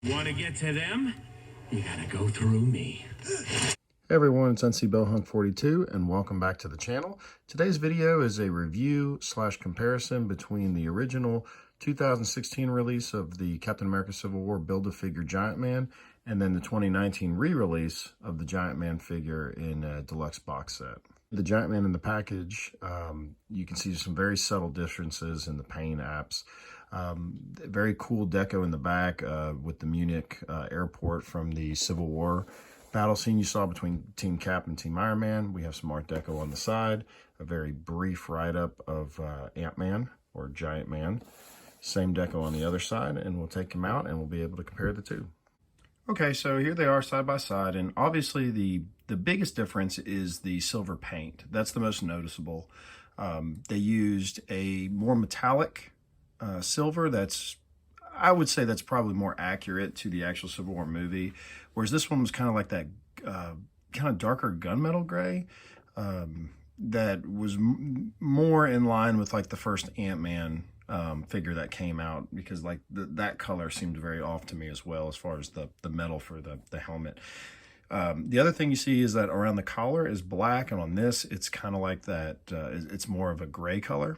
Want to get to them? You gotta go through me. Hey everyone, it's NC Bowhunk 42 and welcome back to the channel. Today's video is a review / comparison between the original 2016 release of the Captain America Civil War Build-A-Figure Giant Man and then the 2019 re-release of the Giant Man figure in a deluxe box set. The Giant Man in the package, you can see some very subtle differences in the paint apps. Very cool deco in the back with the Munich airport from the Civil War battle scene you saw between Team Cap and Team Iron Man. We have some Art Deco on the side, a very brief write-up of Ant-Man or Giant Man. Same deco on the other side, and we'll take them out and we'll be able to compare the two. Okay, so here they are side by side, and obviously the biggest difference is the silver paint. That's the most noticeable. They used a more metallic silver I would say that's probably more accurate to the actual Civil War movie, whereas this one was kind of like that kind of darker gunmetal gray that was more in line with like the first Ant-Man figure that came out, because like that color seemed very off to me as well as far as the metal for the helmet. The other thing you see is that around the collar is black, and on this it's kind of like that, it's more of a gray color.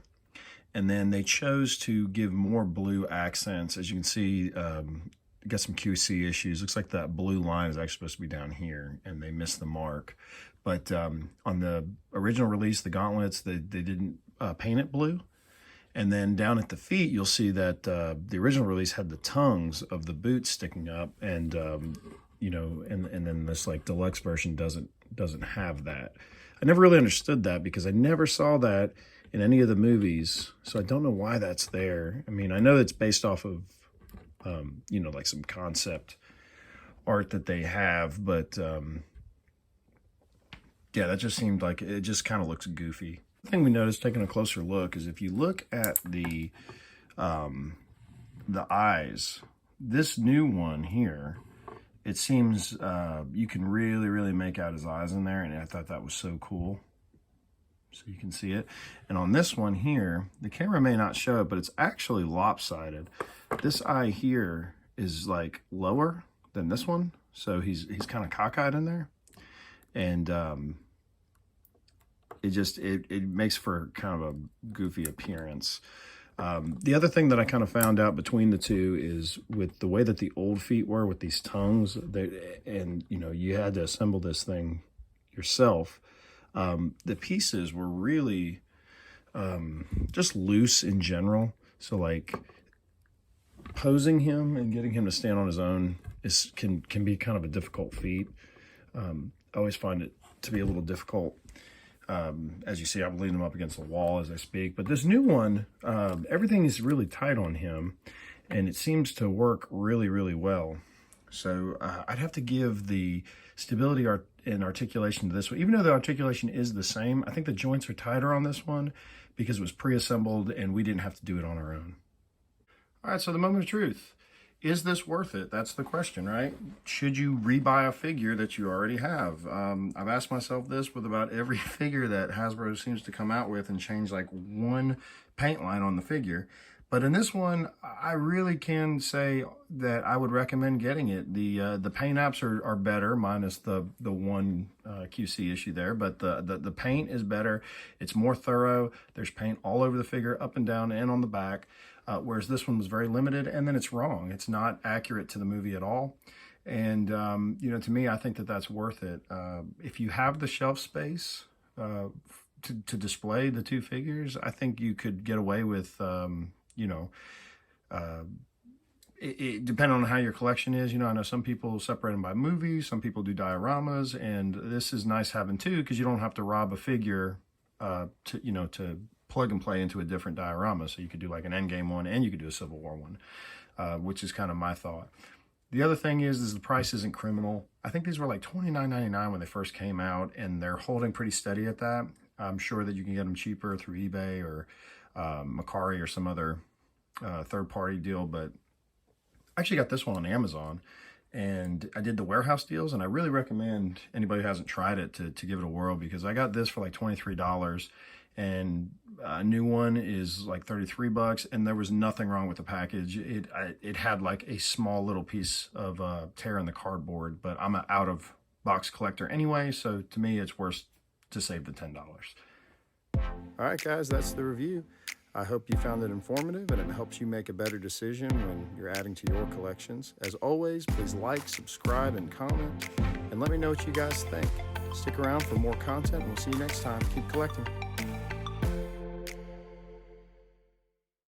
And then they chose to give more blue accents. As you can see, got some QC issues. Looks like that blue line is actually supposed to be down here, and they missed the mark. But on the original release, the gauntlets, they didn't paint it blue. And then down at the feet, you'll see that the original release had the tongues of the boots sticking up, and you know, and then this like deluxe version doesn't have that. I never really understood that because I never saw that in any of the movies, so I don't know why that's there. I mean, I know it's based off of, you know, like some concept art that they have, but yeah, that just seemed like it just kind of looks goofy. The thing we noticed taking a closer look is if you look at the eyes, this new one here, it seems you can really make out his eyes in there, and I thought that was so cool. So you can see it. And on this one here, the camera may not show it, but it's actually lopsided. This eye here is like lower than this one, so he's kind of cockeyed in there, and it makes for kind of a goofy appearance. The other thing that I kind of found out between the two is with the way that the old feet were with these tongues, and you know, you had to assemble this thing yourself. The pieces were really just loose in general. So like posing him and getting him to stand on his own can be kind of a difficult feat. I always find it to be a little difficult. As you see, I'm leaning him up against the wall as I speak. But this new one, everything is really tight on him, and it seems to work really well. So I'd have to give the stability and articulation to this one. Even though the articulation is the same, I think the joints are tighter on this one because it was pre-assembled and we didn't have to do it on our own. All right, so the moment of truth. Is this worth it? That's the question, right? Should you rebuy a figure that you already have? I've asked myself this with about every figure that Hasbro seems to come out with and change like one paint line on the figure. But in this one, I really can say that I would recommend getting it. The paint apps are better, minus the one QC issue there, but the paint is better. It's more thorough. There's paint all over the figure, up and down and on the back, whereas this one was very limited, and then it's wrong. It's not accurate to the movie at all. And, you know, to me, I think that that's worth it. If you have the shelf space to display the two figures, I think you could get away with... you know, it depending on how your collection is. You know, I know some people separate them by movies, some people do dioramas, and this is nice having two because you don't have to rob a figure to plug and play into a different diorama. So you could do like an Endgame one and you could do a Civil War one, which is kind of my thought. The other thing is the price isn't criminal. I think these were like $29.99 when they first came out, and they're holding pretty steady at that. I'm sure that you can get them cheaper through eBay or Macari or some other third-party deal, but I actually got this one on Amazon, and I did the warehouse deals, and I really recommend anybody who hasn't tried it to give it a whirl, because I got this for like $23, and a new one is like 33 bucks, and there was nothing wrong with the package. It had like a small little piece of tear in the cardboard, but I'm an out of box collector anyway, so to me it's worth to save the $10. All right, guys, that's the review. I hope you found it informative and it helps you make a better decision when you're adding to your collections. As always, please like, subscribe, and comment, and let me know what you guys think. Stick around for more content, and we'll see you next time. Keep collecting.